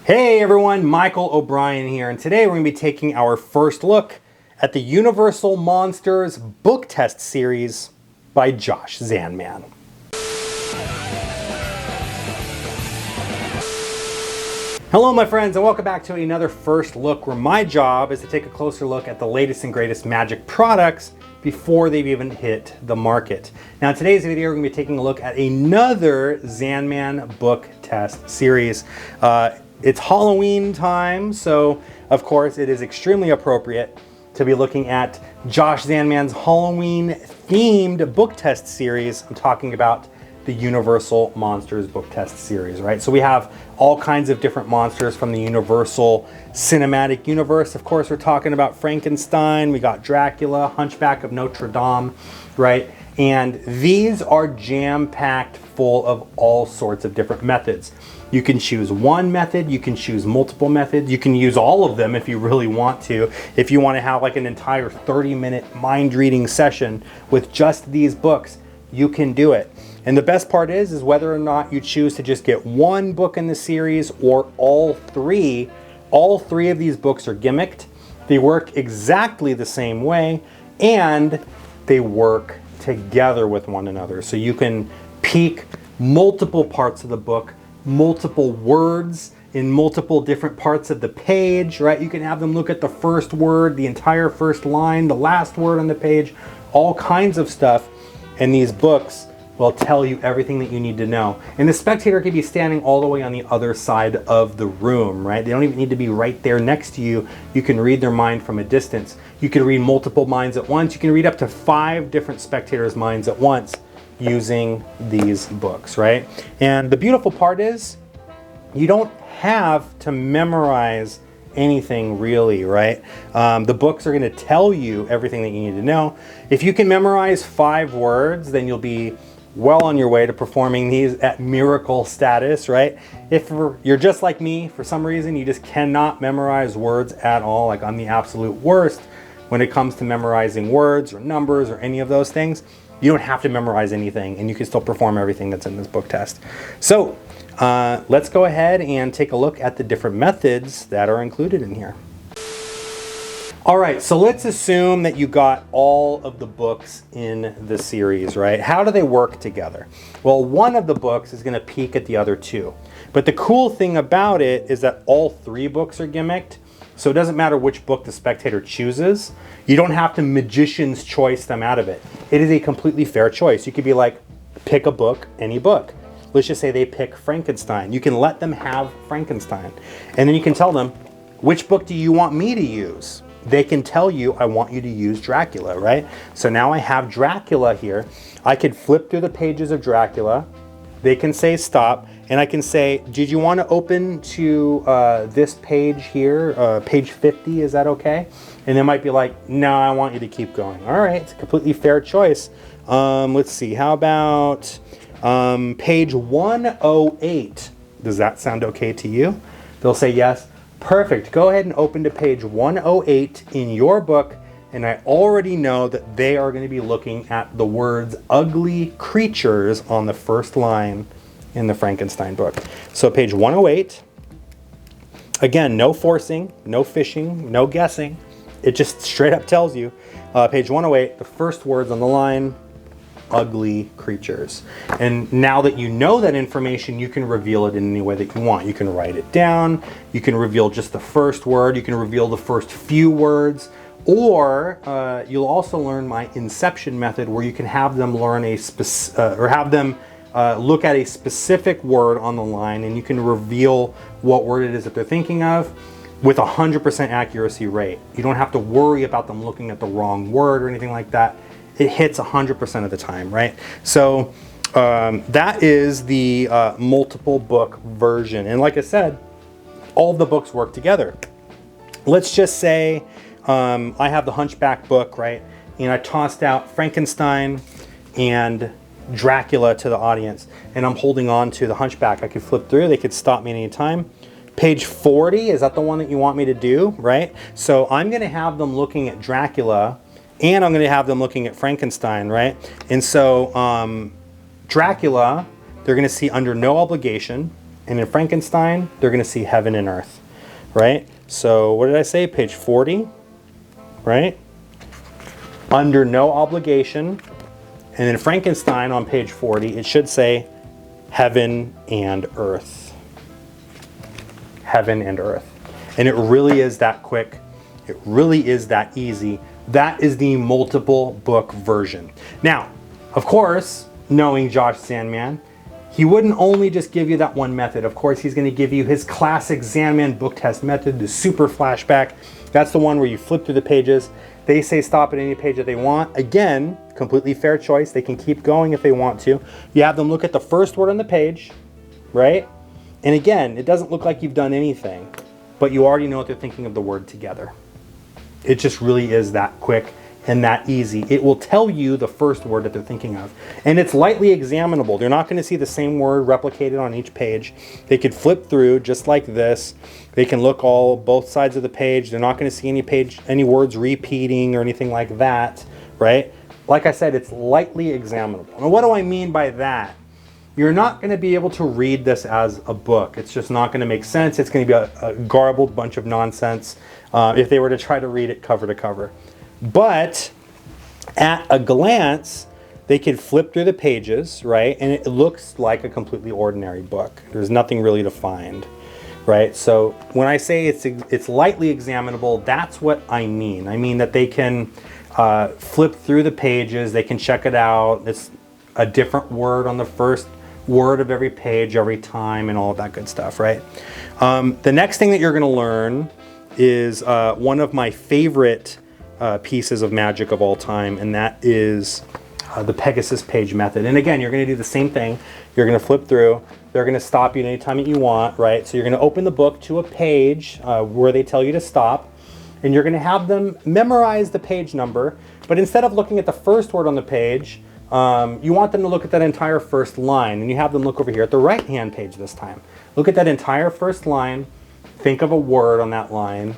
Hey everyone, Michael O'Brien here, and today we're going to be taking our first look at the Universal Monsters book test series by Josh Zandman. Hello my friends, and welcome back to another first look where my job is to take a closer look at the latest and greatest magic products before they've even hit the market. Now in today's video we're going to be taking a look at another Zandman book test series. It's Halloween time, so of course it is extremely appropriate to be looking at Josh Zandman's Halloween themed book test series. I'm talking about the Universal Monsters book test series, right? So we have all kinds of different monsters from the Universal cinematic universe. Of course, we're talking about Frankenstein, we got Dracula, Hunchback of Notre Dame, right? And these are jam-packed full of all sorts of different methods. You can choose one method, you can choose multiple methods, you can use all of them if you really want to. If you want to have like an entire 30-minute mind reading session with just these books, you can do it. And the best part is whether or not you choose to just get one book in the series or all three of these books are gimmicked. They work exactly the same way and they work together with one another. So you can peek multiple parts of the book, multiple words in multiple different parts of the page, right? You can have them look at the first word, the entire first line, the last word on the page, all kinds of stuff. And these books will tell you everything that you need to know. And the spectator could be standing all the way on the other side of the room, right? They don't even need to be right there next to you. You can read their mind from a distance. You can read multiple minds at once. You can read up to 5 different spectators' minds at once using these books, right? And the beautiful part is you don't have to memorize anything really, right? The books are going to tell you everything that you need to know. If you can memorize 5 words, then you'll be well on your way to performing these at miracle status, right? If you're just like me, for some reason you just cannot memorize words at all, like I'm the absolute worst when it comes to memorizing words or numbers or any of those things, you don't have to memorize anything and you can still perform everything that's in this book test. So let's go ahead and take a look at the different methods that are included in here. All right, so let's assume that you got all of the books in the series, right? How do they work together? Well, one of the books is going to peek at the other 2. But the cool thing about it is that all 3 books are gimmicked. So it doesn't matter which book the spectator chooses. You don't have to magician's choice them out of it. It is a completely fair choice. You could be like, pick a book, any book. Let's just say they pick Frankenstein. You can let them have Frankenstein. And then you can tell them, which book do you want me to use? They can tell you, I want you to use Dracula, right? So now I have Dracula here. I could flip through the pages of Dracula. They can say stop. And I can say, did you want to open to this page here, page 50, is that okay? And they might be like, no, I want you to keep going. All right, it's a completely fair choice. Let's see, how about page 108? Does that sound okay to you? They'll say yes. Perfect, go ahead and open to page 108 in your book. And I already know that they are going to be looking at the words ugly creatures on the first line in the Frankenstein book. So page 108, again, no forcing, no fishing, no guessing. It just straight up tells you, page 108, the first words on the line, ugly creatures. And now that you know that information, you can reveal it in any way that you want. You can write it down, you can reveal just the first word, you can reveal the first few words, or you'll also learn my inception method where you can have them learn look at a specific word on the line and you can reveal what word it is that they're thinking of with 100% accuracy rate. You don't have to worry about them looking at the wrong word or anything like that. It hits 100% of the time, right? So that is the multiple book version. And like I said, all of the books work together. Let's just say I have the Hunchback book, right? And I tossed out Frankenstein and Dracula to the audience, and I'm holding on to the Hunchback. I could flip through, they could stop me at any time. Page 40, is that the one that you want me to do, right? So I'm gonna have them looking at Dracula and I'm gonna have them looking at Frankenstein, right? And so Dracula, they're gonna see under no obligation, And in Frankenstein, they're going to see heaven and earth, right? So what did I say? Page 40, right? Under no obligation. And in Frankenstein on page 40, it should say heaven and earth. Heaven and earth. And it really is that quick. It really is that easy. That is the multiple book version. Now, of course, knowing Josh Zandman, he wouldn't only just give you that one method. Of course, he's going to give you his classic Zandman book test method, the super flashback. That's the one where you flip through the pages. They say stop at any page that they want. Again, completely fair choice. They can keep going if they want to. You have them look at the first word on the page, right? And again, it doesn't look like you've done anything, but you already know what they're thinking of the word together. It just really is that quick and that easy. It will tell you the first word that they're thinking of. And it's lightly examinable. They're not going to see the same word replicated on each page. They could flip through just like this. They can look both sides of the page. They're not going to see any words repeating or anything like that, right? Like I said, it's lightly examinable. And what do I mean by that? You're not going to be able to read this as a book. It's just not going to make sense. It's going to be a garbled bunch of nonsense if they were to try to read it cover to cover. But at a glance, they could flip through the pages, right? And it looks like a completely ordinary book. There's nothing really to find, right? So when I say it's lightly examinable, that's what I mean. I mean that they can flip through the pages. They can check it out. It's a different word on the first word of every page every time and all of that good stuff, right? The next thing that you're going to learn is one of my favorite pieces of magic of all time, and that is the Pegasus Page method. And again, you're going to do the same thing. You're going to flip through. They're going to stop you anytime that you want, right? So you're going to open the book to a page where they tell you to stop, and you're going to have them memorize the page number. But instead of looking at the first word on the page, you want them to look at that entire first line, and you have them look over here at the right-hand page this time. Look at that entire first line, think of a word on that line,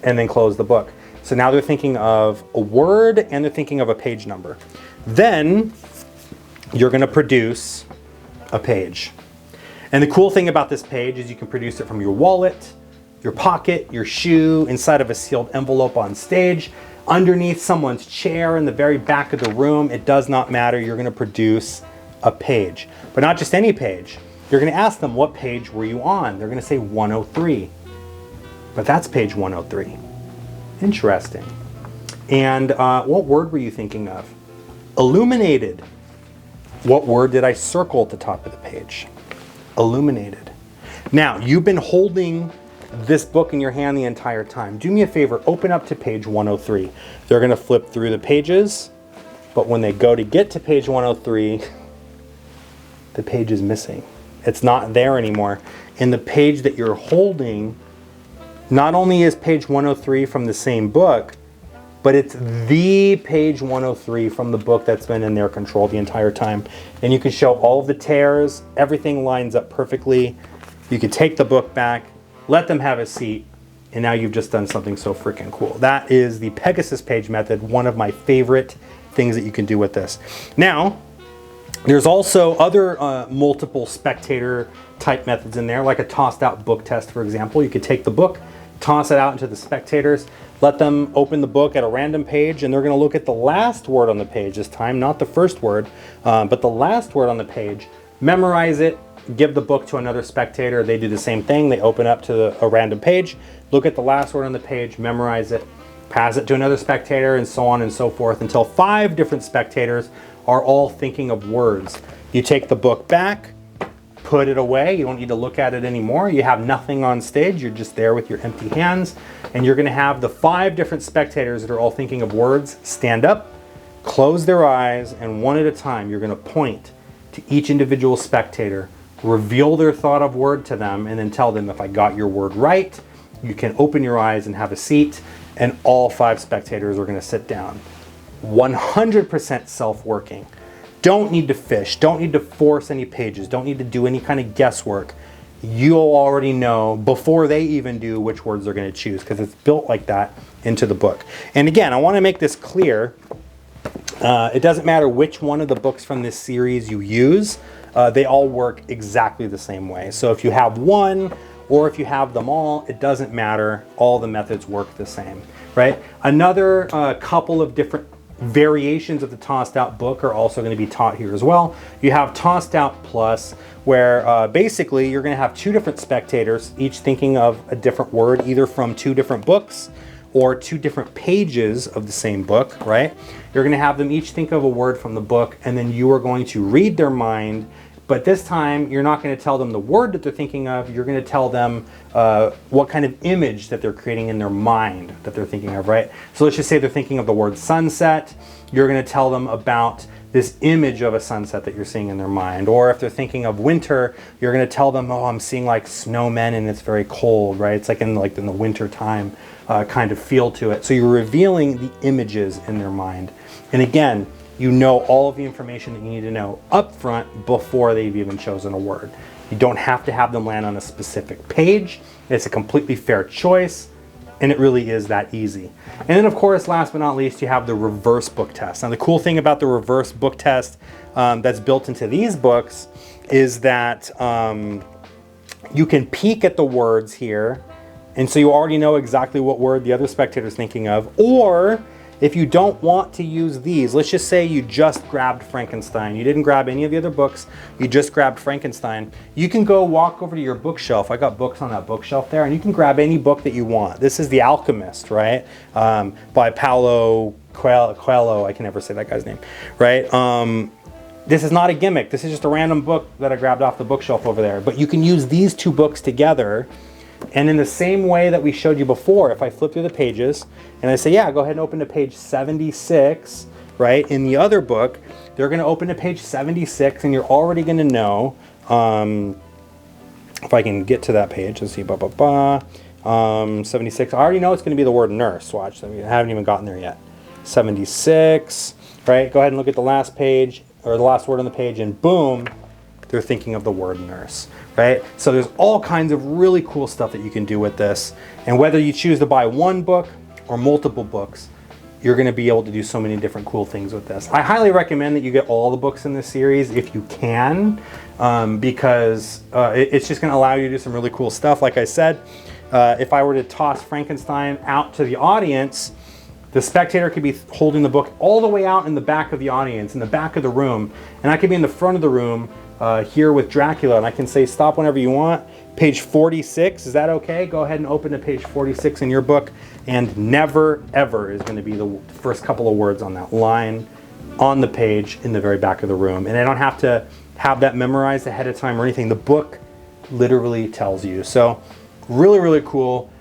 and then close the book. So now they're thinking of a word and they're thinking of a page number. Then you're going to produce a page. And the cool thing about this page is you can produce it from your wallet, your pocket, your shoe, inside of a sealed envelope on stage, underneath someone's chair in the very back of the room. It does not matter. You're going to produce a page. But not just any page. You're going to ask them, what page were you on? They're going to say 103. But that's page 103. Interesting. And what word were you thinking of? Illuminated. What word did I circle at the top of the page? Illuminated. Now, you've been holding this book in your hand the entire time. Do me a favor, open up to page 103. They're going to flip through the pages, but when they go to get to page 103, the page is missing. It's not there anymore. And the page that you're holding, not only is page 103 from the same book, but it's the page 103 from the book that's been in their control the entire time. And you can show all of the tears, everything lines up perfectly. You can take the book back, let them have a seat, and now you've just done something so freaking cool. That is the Pegasus Page method, one of my favorite things that you can do with this. Now, there's also other multiple spectator type methods in there, like a tossed out book test, for example. You could take the book, toss it out into the spectators, let them open the book at a random page, and they're going to look at the last word on the page this time, not the first word, but the last word on the page, memorize it, give the book to another spectator. They do the same thing. They open up to a random page, look at the last word on the page, memorize it, pass it to another spectator, and so on and so forth until 5 different spectators are all thinking of words. You take the book back, put it away. You don't need to look at it anymore. You have nothing on stage. You're just there with your empty hands, and you're going to have the 5 different spectators that are all thinking of words stand up, close their eyes, and one at a time you're going to point to each individual spectator, reveal their thought of word to them, and then tell them, if I got your word right, you can open your eyes and have a seat, and all 5 spectators are going to sit down. 100% self-working. Don't need to fish, don't need to force any pages, don't need to do any kind of guesswork. You'll already know before they even do which words they're going to choose, because it's built like that into the book. And again, I want to make this clear. It doesn't matter which one of the books from this series you use. they all work exactly the same way. So if you have one or if you have them all, it doesn't matter. All the methods work the same, right? Another couple of different variations of the tossed out book are also going to be taught here as well. You have tossed out plus, where basically you're going to have two different spectators, each thinking of a different word, either from two different books or two different pages of the same book, right? You're going to have them each think of a word from the book, and then you are going to read their mind. But this time, you're not going to tell them the word that they're thinking of. You're going to tell them what kind of image that they're creating in their mind that they're thinking of, right? So let's just say they're thinking of the word sunset. You're going to tell them about this image of a sunset that you're seeing in their mind. Or if they're thinking of winter, you're going to tell them, oh, I'm seeing like snowmen and it's very cold, right? It's like in the winter time kind of feel to it. So you're revealing the images in their mind. And again, you know all of the information that you need to know up front before they've even chosen a word. You don't have to have them land on a specific page. It's a completely fair choice, and it really is that easy. And then of course, last but not least, you have the reverse book test. Now the cool thing about the reverse book test that's built into these books is that you can peek at the words here, and so you already know exactly what word the other spectator is thinking of. Or if you don't want to use these, let's just say you just grabbed Frankenstein. You didn't grab any of the other books. You just grabbed Frankenstein. You can go walk over to your bookshelf. I got books on that bookshelf there, and you can grab any book that you want. This is The Alchemist, right? By Paulo Coelho. I can never say that guy's name, right? This is not a gimmick. This is just a random book that I grabbed off the bookshelf over there. But you can use these two books together. And in the same way that we showed you before, if I flip through the pages and I say, yeah, go ahead and open to page 76, right? In the other book, they're going to open to page 76, and you're already going to know, if I can get to that page, let's see, 76. I already know it's going to be the word nurse. Watch, I haven't even gotten there yet. 76, right? Go ahead and look at the last page, or the last word on the page, and boom, they're thinking of the word nurse, right? So there's all kinds of really cool stuff that you can do with this. And whether you choose to buy one book or multiple books, you're going to be able to do so many different cool things with this. I highly recommend that you get all the books in this series if you can, because it's just going to allow you to do some really cool stuff. Like I said, if I were to toss Frankenstein out to the audience, the spectator could be holding the book all the way out in the back of the audience, in the back of the room, and I could be in the front of the room here with Dracula, and I can say stop whenever you want. Page 46, is that okay? Go ahead and open to page 46 in your book, and never ever is going to be the first couple of words on that line on the page in the very back of the room. And I don't have to have that memorized ahead of time or anything. The book literally tells you. So really, really cool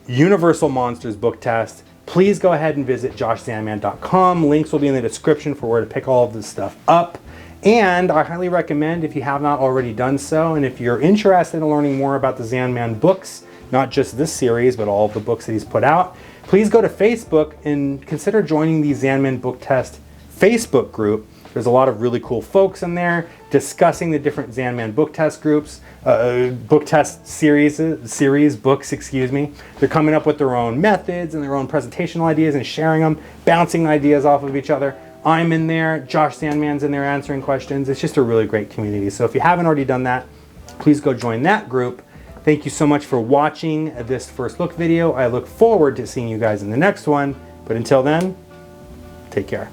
Universal Monsters book test. Please go ahead and visit joshzandman.com. Links will be in the description for where to pick all of this stuff up. And I highly recommend, if you have not already done so, and if you're interested in learning more about the Zandman books, not just this series, but all of the books that he's put out, please go to Facebook and consider joining the Zandman Book Test Facebook group. There's a lot of really cool folks in there discussing the different Zandman book test groups, book test books, excuse me. They're coming up with their own methods and their own presentational ideas and sharing them, bouncing ideas off of each other. I'm in there, Josh Zandman's in there answering questions. It's just a really great community. So if you haven't already done that, please go join that group. Thank you so much for watching this first look video. I look forward to seeing you guys in the next one. But until then, take care.